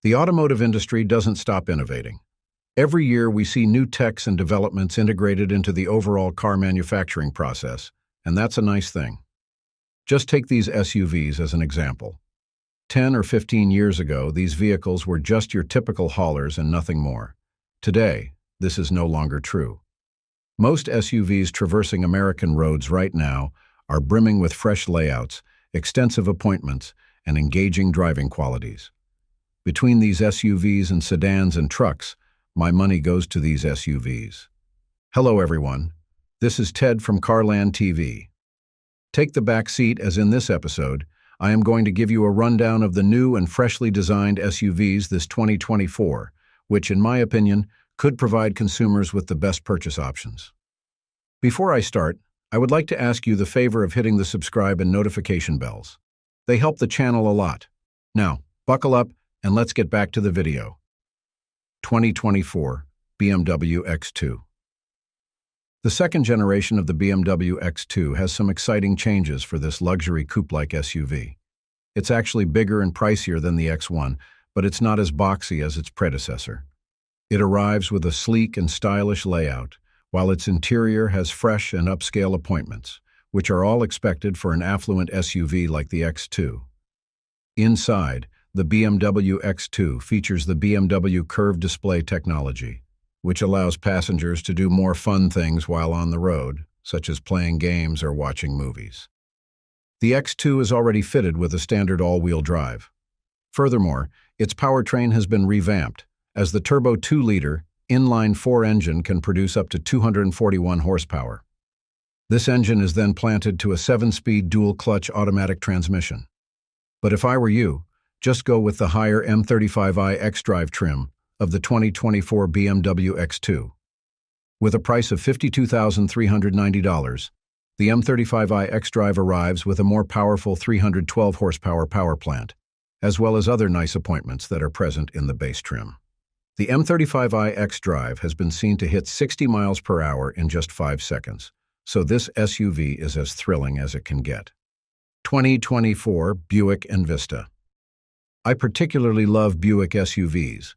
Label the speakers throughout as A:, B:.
A: The automotive industry doesn't stop innovating. Every year we see new techs and developments integrated into the overall car manufacturing process, and that's a nice thing. Just take these SUVs as an example. 10 or 15 years ago, these vehicles were just your typical haulers and nothing more. Today, this is no longer true. Most SUVs traversing American roads right now are brimming with fresh layouts, extensive appointments, and engaging driving qualities. Between these SUVs and sedans and trucks, my money goes to these SUVs. Hello everyone, this is Ted from CarlandTV. Take the back seat as in this episode, I am going to give you a rundown of the new and freshly designed SUVs this 2024, which in my opinion could provide consumers with the best purchase options. Before I start, I would like to ask you the favor of hitting the subscribe and notification bells. They help the channel a lot. Now, buckle up and let's get back to the video. 2024 BMW X2. The second generation of the BMW X2 has some exciting changes for this luxury coupe-like SUV. It's actually bigger and pricier than the X1, but it's not as boxy as its predecessor. It arrives with a sleek and stylish layout, while its interior has fresh and upscale appointments, which are all expected for an affluent SUV like the X2. Inside, the BMW X2 features the BMW curved display technology, which allows passengers to do more fun things while on the road, such as playing games or watching movies. The X2 is already fitted with a standard all-wheel drive. Furthermore, its powertrain has been revamped, as the turbo 2-liter inline-4 engine can produce up to 241 horsepower. This engine is then planted to a 7-speed dual-clutch automatic transmission. But if I were you, just go with the higher M35i xDrive trim of the 2024 BMW X2. With a price of $52,390, the M35i xDrive arrives with a more powerful 312 horsepower power plant, as well as other nice appointments that are present in the base trim. The M35i xDrive has been seen to hit 60 miles per hour in just 5 seconds, so this SUV is as thrilling as it can get. 2024 Buick Vista. I particularly love Buick SUVs.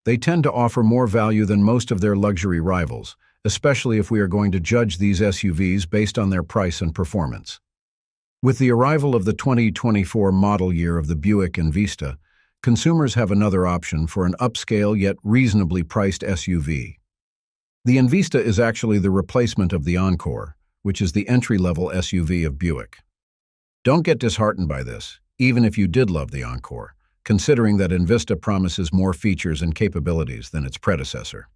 A: They tend to offer more value than most of their luxury rivals, especially if we are going to judge these SUVs based on their price and performance. With the arrival of the 2024 model year of the Buick Vista, consumers have another option for an upscale yet reasonably priced SUV. The Vista is actually the replacement of the Encore, which is the entry-level SUV of Buick. Don't get disheartened by this, even if you did love the Encore, considering that Vista promises more features and capabilities than its predecessor.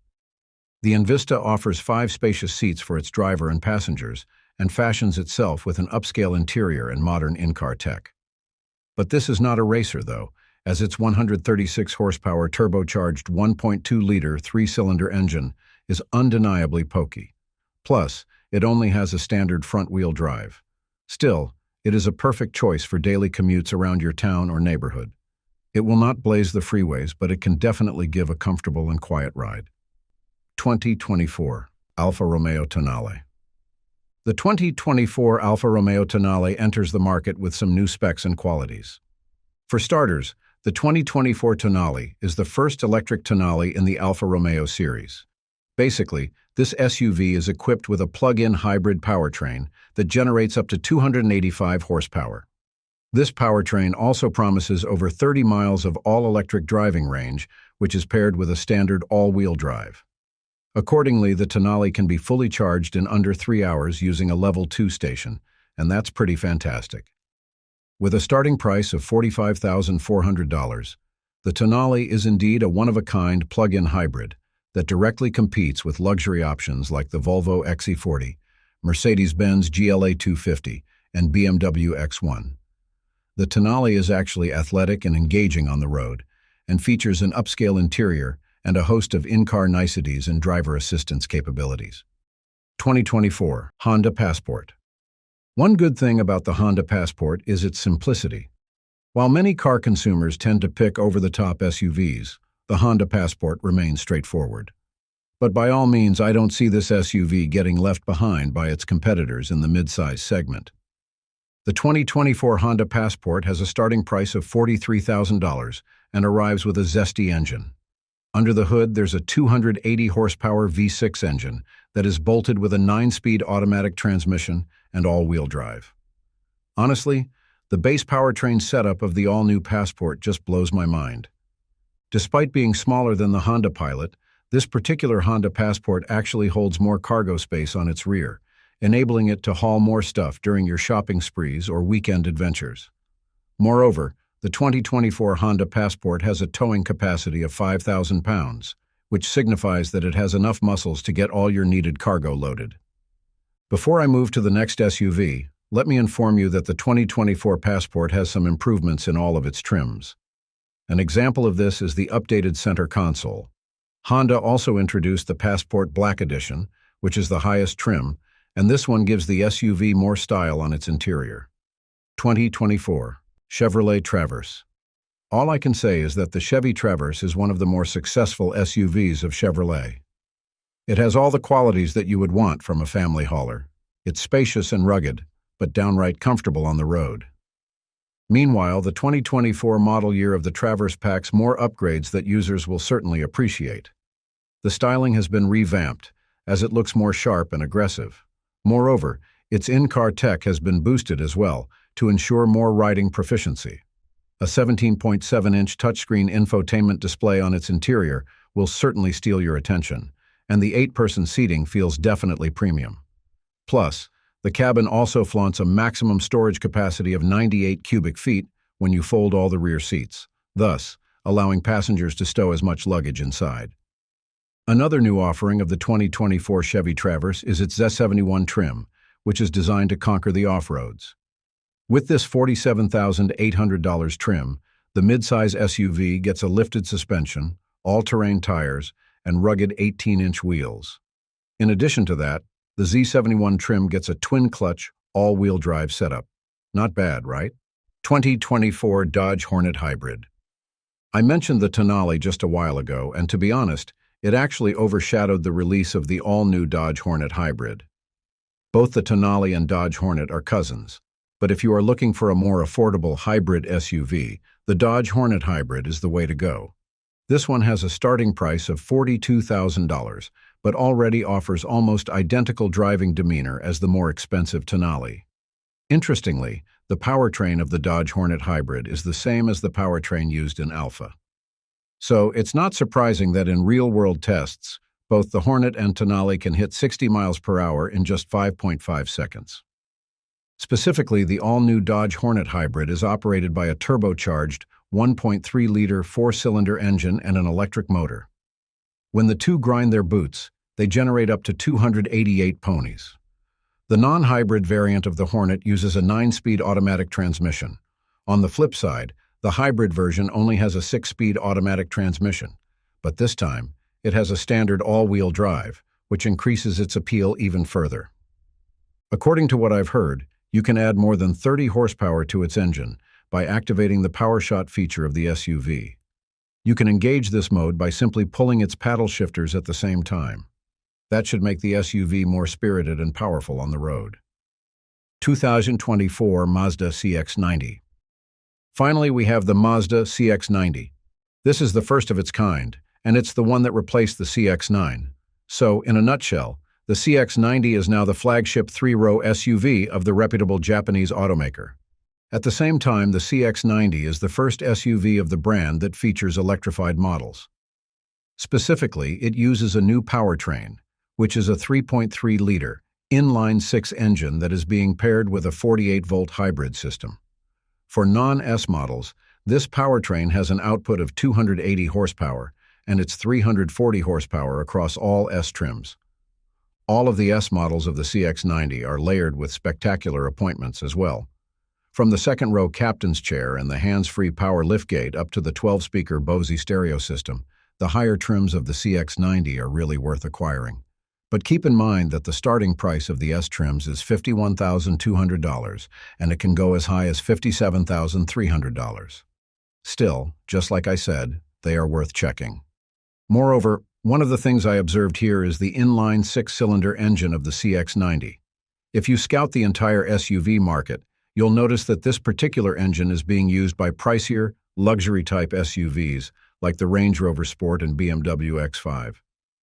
A: The Vista offers 5 spacious seats for its driver and passengers and fashions itself with an upscale interior and modern in-car tech. But this is not a racer, though, as its 136 horsepower turbocharged 1.2-liter 3-cylinder engine is undeniably pokey. Plus, it only has a standard front-wheel drive. Still, it is a perfect choice for daily commutes around your town or neighborhood. It will not blaze the freeways, but it can definitely give a comfortable and quiet ride. 2024 Alfa Romeo Tonale. The 2024 Alfa Romeo Tonale enters the market with some new specs and qualities. For starters, the 2024 Tonale is the first electric Tonale in the Alfa Romeo series. Basically, this SUV is equipped with a plug-in hybrid powertrain that generates up to 285 horsepower. This powertrain also promises over 30 miles of all-electric driving range, which is paired with a standard all-wheel drive. Accordingly, the Tonale can be fully charged in under 3 hours using a Level 2 station, and that's pretty fantastic. With a starting price of $45,400, the Tonale is indeed a one-of-a-kind plug-in hybrid that directly competes with luxury options like the Volvo XC40, Mercedes-Benz GLA 250, and BMW X1. The Tonale is actually athletic and engaging on the road, and features an upscale interior and a host of in-car niceties and driver assistance capabilities. 2024 Honda Passport. One good thing about the Honda Passport is its simplicity. While many car consumers tend to pick over-the-top SUVs, the Honda Passport remains straightforward. But by all means, I don't see this SUV getting left behind by its competitors in the midsize segment. The 2024 Honda Passport has a starting price of $43,000 and arrives with a zesty engine. Under the hood, there's a 280 horsepower V6 engine that is bolted with a 9-speed automatic transmission and all-wheel drive. Honestly, the base powertrain setup of the all-new Passport just blows my mind. Despite being smaller than the Honda Pilot, this particular Honda Passport actually holds more cargo space on its rear, enabling it to haul more stuff during your shopping sprees or weekend adventures. Moreover, the 2024 Honda Passport has a towing capacity of 5,000 pounds, which signifies that it has enough muscles to get all your needed cargo loaded. Before I move to the next SUV, let me inform you that the 2024 Passport has some improvements in all of its trims. An example of this is the updated center console. Honda also introduced the Passport Black Edition, which is the highest trim, and this one gives the SUV more style on its interior. 2024 Chevrolet Traverse. All I can say is that the Chevy Traverse is one of the more successful SUVs of Chevrolet. It has all the qualities that you would want from a family hauler. It's spacious and rugged, but downright comfortable on the road. Meanwhile, the 2024 model year of the Traverse packs more upgrades that users will certainly appreciate. The styling has been revamped, as it looks more sharp and aggressive. Moreover, its in-car tech has been boosted as well, to ensure more riding proficiency. A 17.7-inch touchscreen infotainment display on its interior will certainly steal your attention, and the 8-person seating feels definitely premium. Plus, the cabin also flaunts a maximum storage capacity of 98 cubic feet when you fold all the rear seats, thus allowing passengers to stow as much luggage inside. Another new offering of the 2024 Chevy Traverse is its Z71 trim, which is designed to conquer the off-roads. With this $47,800 trim, the midsize SUV gets a lifted suspension, all-terrain tires, and rugged 18-inch wheels. In addition to that, the Z71 trim gets a twin-clutch, all-wheel drive setup. Not bad, right? 2024 Dodge Hornet Hybrid. I mentioned the Tonal just a while ago, and to be honest, it actually overshadowed the release of the all-new Dodge Hornet Hybrid. Both the Tonal and Dodge Hornet are cousins, but if you are looking for a more affordable hybrid SUV, the Dodge Hornet Hybrid is the way to go. This one has a starting price of $42,000, but already offers almost identical driving demeanor as the more expensive Tonal. Interestingly, the powertrain of the Dodge Hornet Hybrid is the same as the powertrain used in Alpha. So it's not surprising that in real-world tests, both the Hornet and Tonal can hit 60 miles per hour in just 5.5 seconds. Specifically, the all-new Dodge Hornet Hybrid is operated by a turbocharged 1.3-liter 4-cylinder engine and an electric motor. When the two grind their boots, they generate up to 288 ponies. The non-hybrid variant of the Hornet uses a 9-speed automatic transmission. On the flip side, the hybrid version only has a 6-speed automatic transmission, but this time, it has a standard all-wheel drive, which increases its appeal even further. According to what I've heard, you can add more than 30 horsepower to its engine by activating the PowerShot feature of the SUV. You can engage this mode by simply pulling its paddle shifters at the same time. That should make the SUV more spirited and powerful on the road. 2024 Mazda CX90. Finally, we have the Mazda CX90. This is the first of its kind, and it's the one that replaced the CX9. So, in a nutshell, the CX90 is now the flagship 3-row SUV of the reputable Japanese automaker. At the same time, the CX90 is the first SUV of the brand that features electrified models. Specifically, it uses a new powertrain, which is a 3.3-liter, inline-six engine that is being paired with a 48-volt hybrid system. For non-S models, this powertrain has an output of 280 horsepower, and it's 340 horsepower across all S trims. All of the S models of the CX90 are layered with spectacular appointments as well. From the second-row captain's chair and the hands-free power liftgate up to the 12-speaker Bose stereo system, the higher trims of the CX90 are really worth acquiring. But keep in mind that the starting price of the S trims is $51,200, and it can go as high as $57,300. Still, just like I said, they are worth checking. Moreover, one of the things I observed here is the inline 6-cylinder engine of the CX90. If you scout the entire SUV market, you'll notice that this particular engine is being used by pricier, luxury-type SUVs like the Range Rover Sport and BMW X5.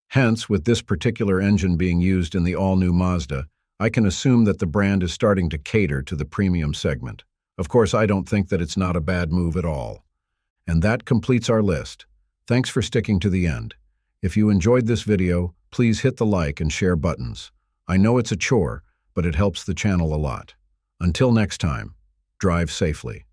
A: Hence, with this particular engine being used in the all-new Mazda, I can assume that the brand is starting to cater to the premium segment. Of course, I don't think that it's not a bad move at all. And that completes our list. Thanks for sticking to the end. If you enjoyed this video, please hit the like and share buttons. I know it's a chore, but it helps the channel a lot. Until next time, drive safely.